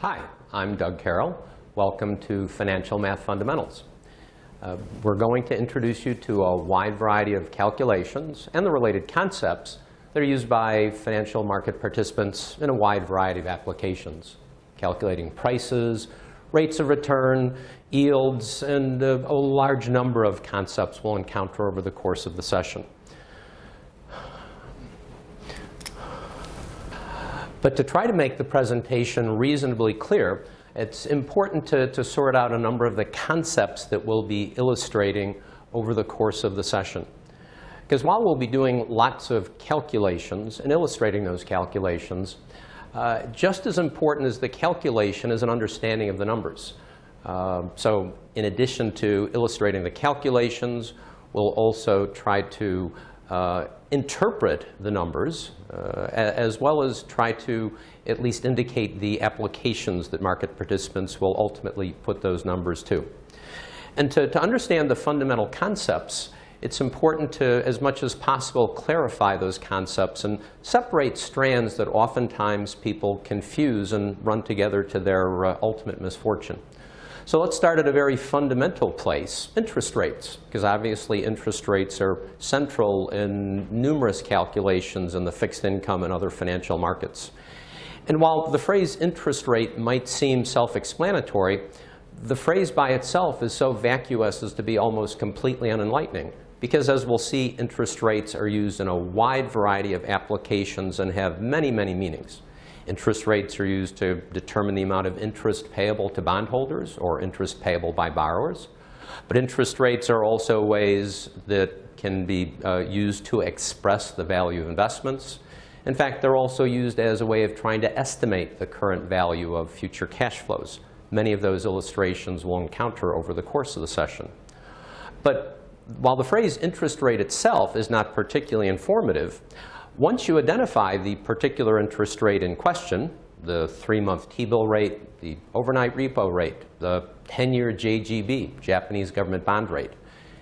Hi, I'm Doug Carroll. Welcome to Financial Math Fundamentals. We're going to introduce you to a wide variety of calculations and the related concepts that are used by financial market participants in a wide variety of applications. Calculating prices, rates of return, yields, and a large number of concepts we'll encounter over the course of the session. But to try to make the presentation reasonably clear, it's important to sort out a number of the concepts that we'll be illustrating over the course of the session. Because while we'll be doing lots of calculations and illustrating those calculations, just as important as the calculation is an understanding of the numbers. So in addition to illustrating the calculations, we'll also try to interpret the numbers, as well as try to at least indicate the applications that market participants will ultimately put those numbers to. And to understand the fundamental concepts, it's important to, as much as possible, clarify those concepts and separate strands that oftentimes people confuse and run together to their ultimate misfortune. So let's start at a very fundamental place, interest rates, because obviously interest rates are central in numerous calculations in the fixed income and other financial markets. And while the phrase interest rate might seem self-explanatory, the phrase by itself is so vacuous as to be almost completely unenlightening. Because as we'll see, interest rates are used in a wide variety of applications and have many, many meanings. Interest rates are used to determine the amount of interest payable to bondholders or interest payable by borrowers. But interest rates are also ways that can be used to express the value of investments. In fact, they're also used as a way of trying to estimate the current value of future cash flows. Many of those illustrations we'll encounter over the course of the session. But while the phrase interest rate itself is not particularly informative, once you identify the particular interest rate in question, the 3-month T-bill rate, the overnight repo rate, the 10-year JGB, Japanese government bond rate,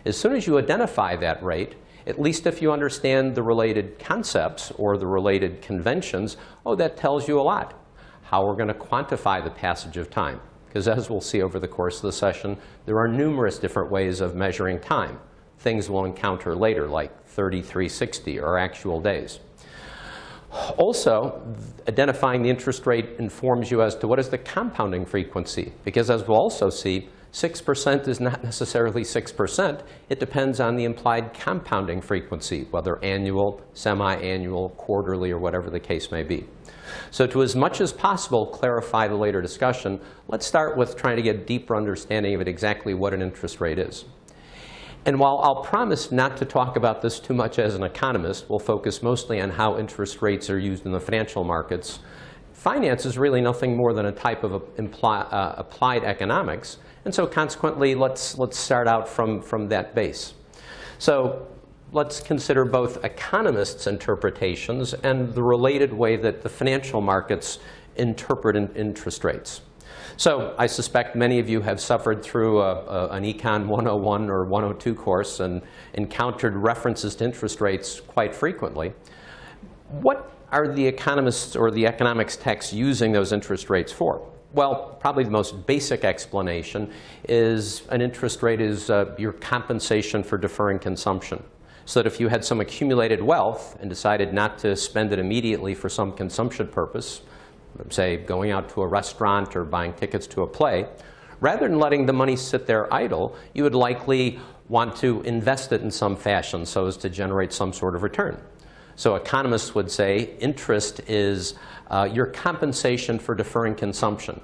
as soon as you identify that rate, at least if you understand the related concepts or the related conventions, oh, that tells you a lot. How we're going to quantify the passage of time. Because as we'll see over the course of the session, there are numerous different ways of measuring time. Things we'll encounter later, like 3360 or actual days. Also, identifying the interest rate informs you as to what is the compounding frequency. Because as we'll also see, 6% is not necessarily 6%. It depends on the implied compounding frequency, whether annual, semi-annual, quarterly, or whatever the case may be. So to as much as possible clarify the later discussion, let's start with trying to get a deeper understanding of exactly what an interest rate is. And while I'll promise not to talk about this too much as an economist, we'll focus mostly on how interest rates are used in the financial markets. Finance is really nothing more than a type of applied economics. And so consequently, let's start out from that base. So let's consider both economists' interpretations and the related way that the financial markets interpret interest rates. So I suspect many of you have suffered through an Econ 101 or 102 course and encountered references to interest rates quite frequently. What are the economists or the economics texts using those interest rates for? Well, probably the most basic explanation is an interest rate is your compensation for deferring consumption. So that if you had some accumulated wealth and decided not to spend it immediately for some consumption purpose, say going out to a restaurant or buying tickets to a play, rather than letting the money sit there idle, you would likely want to invest it in some fashion so as to generate some sort of return. So economists would say interest is your compensation for deferring consumption.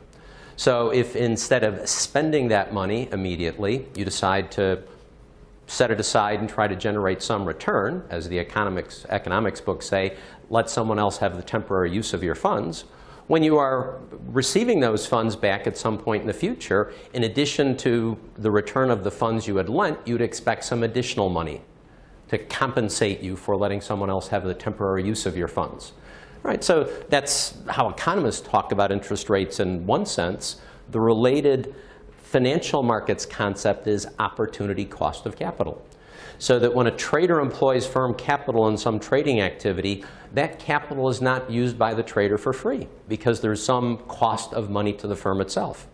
So if instead of spending that money immediately, you decide to set it aside and try to generate some return, as the economics books say, let someone else have the temporary use of your funds. When you are receiving those funds back at some point in the future, in addition to the return of the funds you had lent, you'd expect some additional money to compensate you for letting someone else have the temporary use of your funds. Right? So that's how economists talk about interest rates in one sense. The related financial markets concept is opportunity cost of capital. so that when a trader employs firm capital in some trading activity, that capital is not used by the trader for free because there's some cost of money to the firm itself.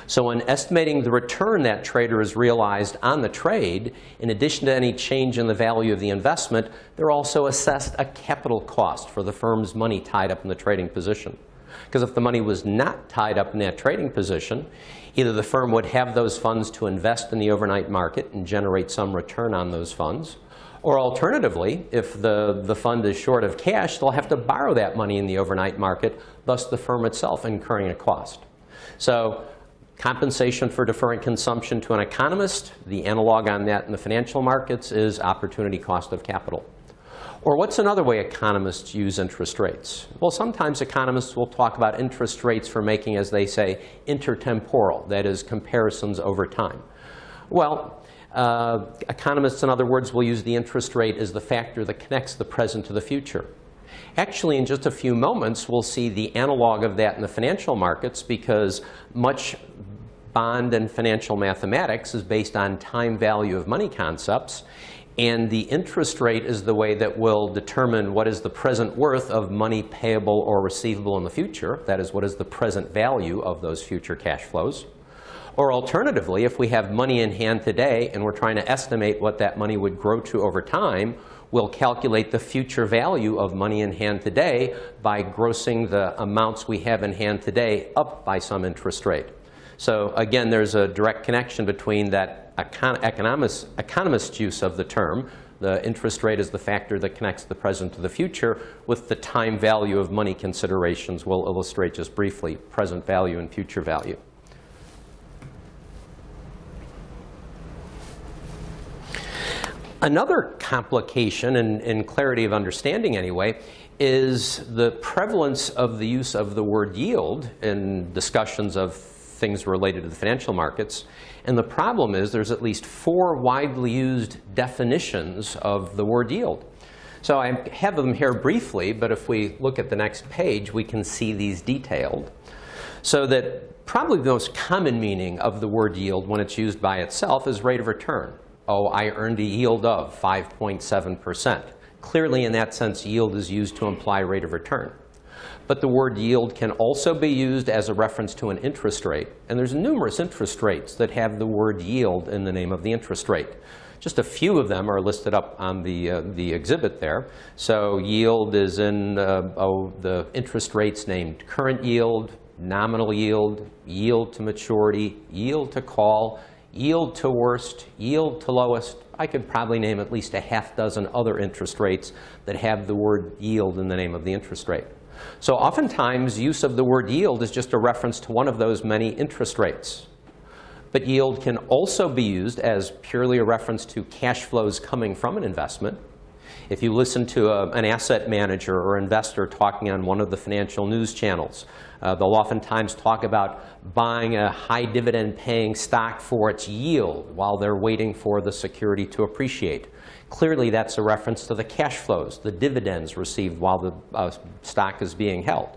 So in estimating the return that trader has realized on the trade, in addition to any change in the value of the investment, they're also assessed a capital cost for the firm's money tied up in the trading position. Because if the money was not tied up in that trading position, either the firm would have those funds to invest in the overnight market and generate some return on those funds, or alternatively, if the fund is short of cash, they'll have to borrow that money in the overnight market, thus the firm itself incurring a cost. So compensation for deferring consumption to an economist, the analog on that in the financial markets is opportunity cost of capital. Or what's another way economists use interest rates? Well, sometimes economists will talk about interest rates for making, as they say, intertemporal, that is, comparisons over time. Well, economists, in other words, will use the interest rate as the factor that connects the present to the future. Actually, in just a few moments, we'll see the analog of that in the financial markets, because much bond and financial mathematics is based on time value of money concepts. And the interest rate is the way that will determine what is the present worth of money payable or receivable in the future. That is, what is the present value of those future cash flows. Or alternatively, if we have money in hand today and we're trying to estimate what that money would grow to over time, we'll calculate the future value of money in hand today by grossing the amounts we have in hand today up by some interest rate. So again, there's a direct connection between that economist's use of the term, the interest rate is the factor that connects the present to the future, with the time value of money considerations we'll illustrate just briefly, present value and future value. Another complication, and clarity of understanding anyway, is the prevalence of the use of the word yield in discussions of things related to the financial markets. And the problem is there's at least 4 widely used definitions of the word yield. So I have them here briefly, but if we look at the next page, we can see these detailed. So that probably the most common meaning of the word yield when it's used by itself is rate of return. Oh, I earned a yield of 5.7%. Clearly, in that sense, yield is used to imply rate of return. But the word yield can also be used as a reference to an interest rate. And there's numerous interest rates that have the word yield in the name of the interest rate. Just a few of them are listed up on the exhibit there. So yield is in the interest rates named current yield, nominal yield, yield to maturity, yield to call, yield to worst, yield to lowest. I could probably name at least a half dozen other interest rates that have the word yield in the name of the interest rate. So oftentimes, use of the word yield is just a reference to one of those many interest rates. But yield can also be used as purely a reference to cash flows coming from an investment. If you listen to an asset manager or investor talking on one of the financial news channels, they'll oftentimes talk about buying a high dividend paying stock for its yield while they're waiting for the security to appreciate. Clearly, that's a reference to the cash flows, the dividends received while the stock is being held.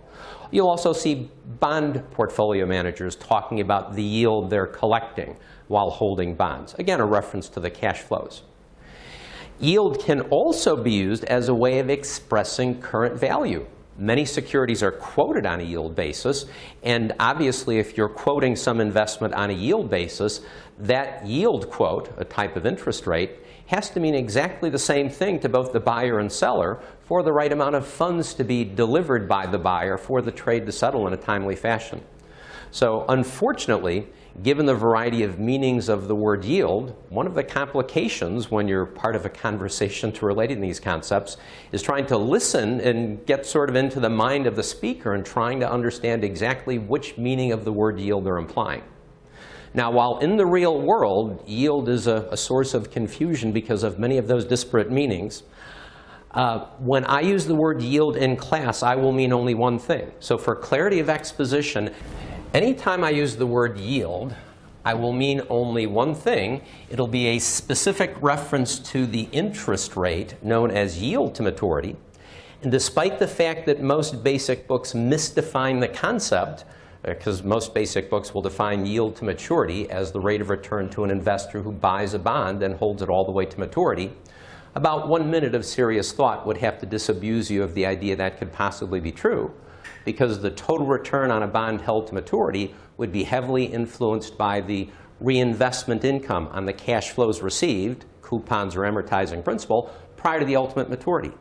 You'll also see bond portfolio managers talking about the yield they're collecting while holding bonds. Again, a reference to the cash flows. Yield can also be used as a way of expressing current value. Many securities are quoted on a yield basis, and obviously if you're quoting some investment on a yield basis, that yield quote, a type of interest rate, has to mean exactly the same thing to both the buyer and seller for the right amount of funds to be delivered by the buyer for the trade to settle in a timely fashion. So unfortunately, given the variety of meanings of the word yield, one of the complications when you're part of a conversation to relating these concepts is trying to listen and get sort of into the mind of the speaker and trying to understand exactly which meaning of the word yield they're implying. Now, while in the real world, yield is a source of confusion because of many of those disparate meanings, when I use the word yield in class, I will mean only one thing. So for clarity of exposition, anytime I use the word yield, I will mean only one thing. It'll be a specific reference to the interest rate known as yield to maturity. And despite the fact that most basic books misdefine the concept, because most basic books will define yield to maturity as the rate of return to an investor who buys a bond and holds it all the way to maturity. About 1 minute of serious thought would have to disabuse you of the idea that could possibly be true, because the total return on a bond held to maturity would be heavily influenced by the reinvestment income on the cash flows received, coupons or amortizing principal, prior to the ultimate maturity.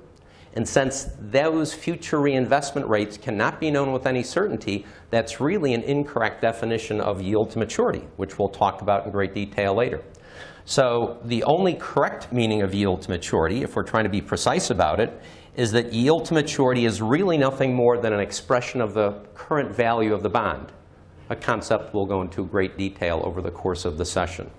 And since those future reinvestment rates cannot be known with any certainty, that's really an incorrect definition of yield to maturity, which we'll talk about in great detail later. So the only correct meaning of yield to maturity, if we're trying to be precise about it, is that yield to maturity is really nothing more than an expression of the current value of the bond, a concept we'll go into great detail over the course of the session.